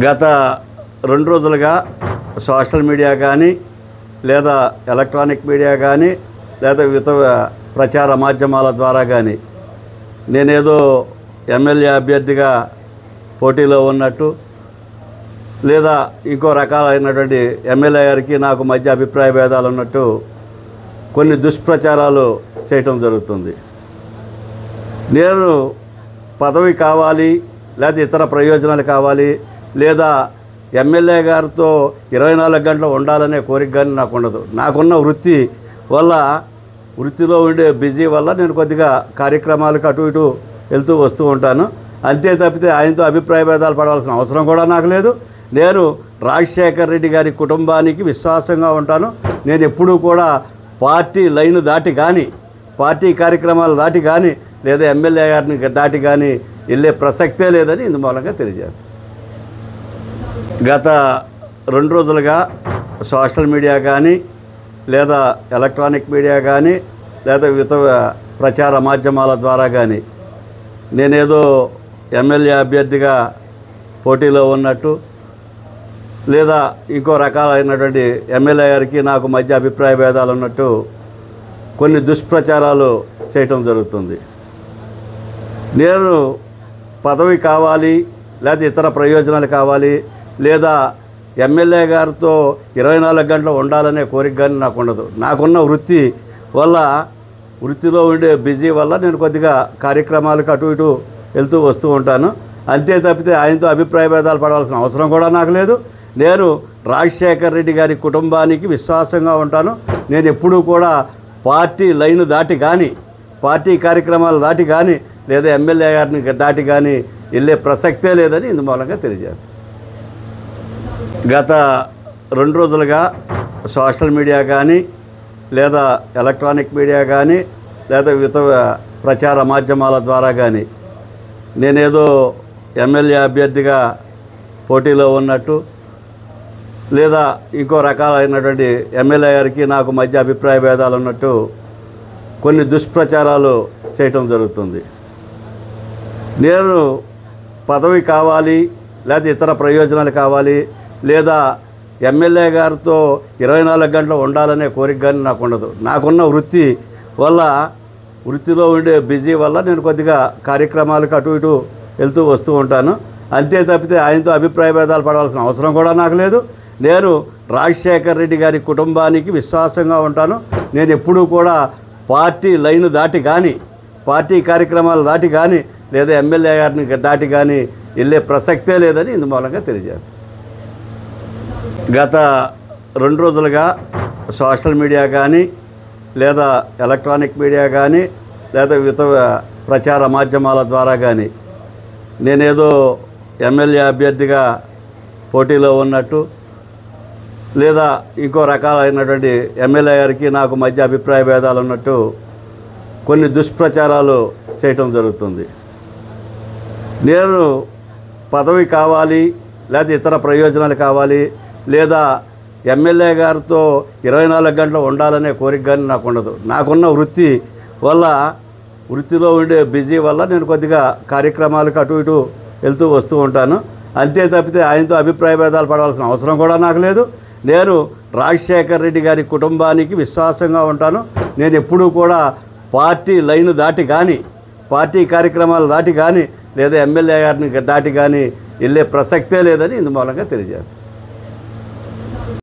గత 2 రోజులుగా social media కానీ లేదా ఎలక్ట్రానిక్ మీడియా కానీ లేదా ఇతర ప్రచార మాధ్యమాల ద్వారా కానీ నేనేదో ఎమ్మెల్యే అభ్యర్థిగా పోటీలో ఉన్నట్టు లేదా ఇంకో రకాలైనటువంటి ఎమ్మెల్యే గారికి నాకు మధ్య అభిప్రాయ భేదాలు ఉన్నట్టు కొన్ని దుష్ప్రచారాలు చేయటం జరుగుతుంది. నేను పదవి కావాలి లేదా ఇతర ప్రయోజనాలు కావాలి లేదా ఎమ్మెల్యే గారితో 24 గంటలు ఉండాలనే కోరిక కానీ నాకు ఉండదు. నాకున్న వృత్తి వల్ల వృత్తిలో ఉండే బిజీ వల్ల నేను కొద్దిగా కార్యక్రమాలకు అటు ఇటు వెళ్తూ వస్తూ ఉంటాను. అంతే తప్పితే ఆయనతో అభిప్రాయ భేదాలు పడాల్సిన అవసరం కూడా నాకు లేదు. నేను రాజశేఖర్ రెడ్డి గారి కుటుంబానికి విశ్వాసంగా ఉంటాను. నేను ఎప్పుడూ కూడా పార్టీ లైన్ దాటి కానీ పార్టీ కార్యక్రమాలు దాటి కానీ లేదా ఎమ్మెల్యే గారిని దాటి కానీ వెళ్ళే ప్రసక్తే లేదని ఇందు మూలంగా తెలియజేస్తాను. గత 2 రోజులుగా సోషల్ మీడియా కానీ లేదా ఎలక్ట్రానిక్ మీడియా కానీ లేదా ఇతర ప్రచార మాధ్యమాల ద్వారా కానీ నేనేదో ఎమ్మెల్యే అభ్యర్థిగా పోటీలో ఉన్నట్టు లేదా ఇంకో రకాలైనటువంటి ఎమ్మెల్యే గారికి నాకు మధ్య అభిప్రాయ భేదాలు ఉన్నట్టు కొన్ని దుష్ప్రచారాలు చేయటం జరుగుతుంది. నేను పదవి కావాలి లేదా ఇతర ప్రయోజనాలు కావాలి లేదా ఎమ్మెల్యే గారితో 24 గంటలు ఉండాలనే కోరిక కానీ నాకు ఉండదు. నాకున్న వృత్తి వల్ల వృత్తిలో ఉండే బిజీ వల్ల నేను కొద్దిగా కార్యక్రమాలకు అటు ఇటు వెళ్తూ వస్తూ ఉంటాను. అంతే తప్పితే ఆయనతో అభిప్రాయ భేదాలు పడాల్సిన అవసరం కూడా నాకు లేదు. నేను రాజశేఖర్ రెడ్డి గారి కుటుంబానికి విశ్వాసంగా ఉంటాను. నేను ఎప్పుడూ కూడా పార్టీ లైన్ దాటి కానీ పార్టీ కార్యక్రమాలు దాటి కానీ లేదా ఎమ్మెల్యే గారిని దాటి కానీ వెళ్ళే ప్రసక్తే లేదని ఇందు మూలంగా తెలియజేస్తాను. గత 2 రోజులుగా సోషల్ మీడియా కానీ లేదా ఎలక్ట్రానిక్ మీడియా కానీ లేదా ఇతర ప్రచార మాధ్యమాల ద్వారా కానీ నేనేదో ఎమ్మెల్యే అభ్యర్థిగా పోటీలో ఉన్నట్టు లేదా ఇంకో రకాలైనటువంటి ఎమ్మెల్యే గారికి నాకు మధ్య అభిప్రాయ భేదాలు ఉన్నట్టు కొన్ని దుష్ప్రచారాలు చేయటం జరుగుతుంది. నేను పదవి కావాలి లేదా ఇతర ప్రయోజనాలు కావాలి లేదా ఎమ్మెల్యే గారితో 24 గంటలు ఉండాలనే కోరిక కానీ నాకు ఉండదు. నాకున్న వృత్తి వల్ల వృత్తిలో ఉండే బిజీ వల్ల నేను కొద్దిగా కార్యక్రమాలకు అటు ఇటు వెళ్తూ వస్తూ ఉంటాను. అంతే తప్పితే ఆయనతో అభిప్రాయ భేదాలు పడాల్సిన అవసరం కూడా నాకు లేదు. నేను రాజశేఖర్ రెడ్డి గారి కుటుంబానికి విశ్వాసంగా ఉంటాను. నేను ఎప్పుడూ కూడా పార్టీ లైన్ దాటి కానీ పార్టీ కార్యక్రమాలు దాటి కానీ లేదా ఎమ్మెల్యే గారిని దాటి కానీ వెళ్ళే ప్రసక్తే లేదని ఇందు మూలంగా తెలియజేస్తాను. గత 2 రోజులుగా సోషల్ మీడియా కానీ లేదా ఎలక్ట్రానిక్ మీడియా కానీ లేదా ఇతర ప్రచార మాధ్యమాల ద్వారా కానీ నేనేదో ఎమ్మెల్యే అభ్యర్థిగా పోటీలో ఉన్నట్టు లేదా ఇంకో రకాలైనటువంటి ఎమ్మెల్యే గారికి నాకు మధ్య అభిప్రాయ భేదాలు ఉన్నట్టు కొన్ని దుష్ప్రచారాలు చేయటం జరుగుతుంది. నేను పదవి కావాలి లేదా ఇతర ప్రయోజనాలు కావాలి లేదా ఎమ్మెల్యే గారితో 24 గంటలు ఉండాలనే కోరిక కానీ నాకు ఉండదు. నాకున్న వృత్తి వల్ల వృత్తిలో ఉండే బిజీ వల్ల నేను కొద్దిగా కార్యక్రమాలకు అటు ఇటు వెళ్తూ వస్తూ ఉంటాను. అంతే తప్పితే ఆయనతో అభిప్రాయ భేదాలు పడాల్సిన అవసరం కూడా నాకు లేదు. నేను రాజశేఖర్ రెడ్డి గారి కుటుంబానికి విశ్వాసంగా ఉంటాను. నేను ఎప్పుడూ కూడా పార్టీ లైన్ దాటి కానీ పార్టీ కార్యక్రమాలు దాటి కానీ లేదా ఎమ్మెల్యే గారిని దాటి కానీ వెళ్ళే ప్రసక్తే లేదని ఇందు మూలంగా తెలియజేస్తాను.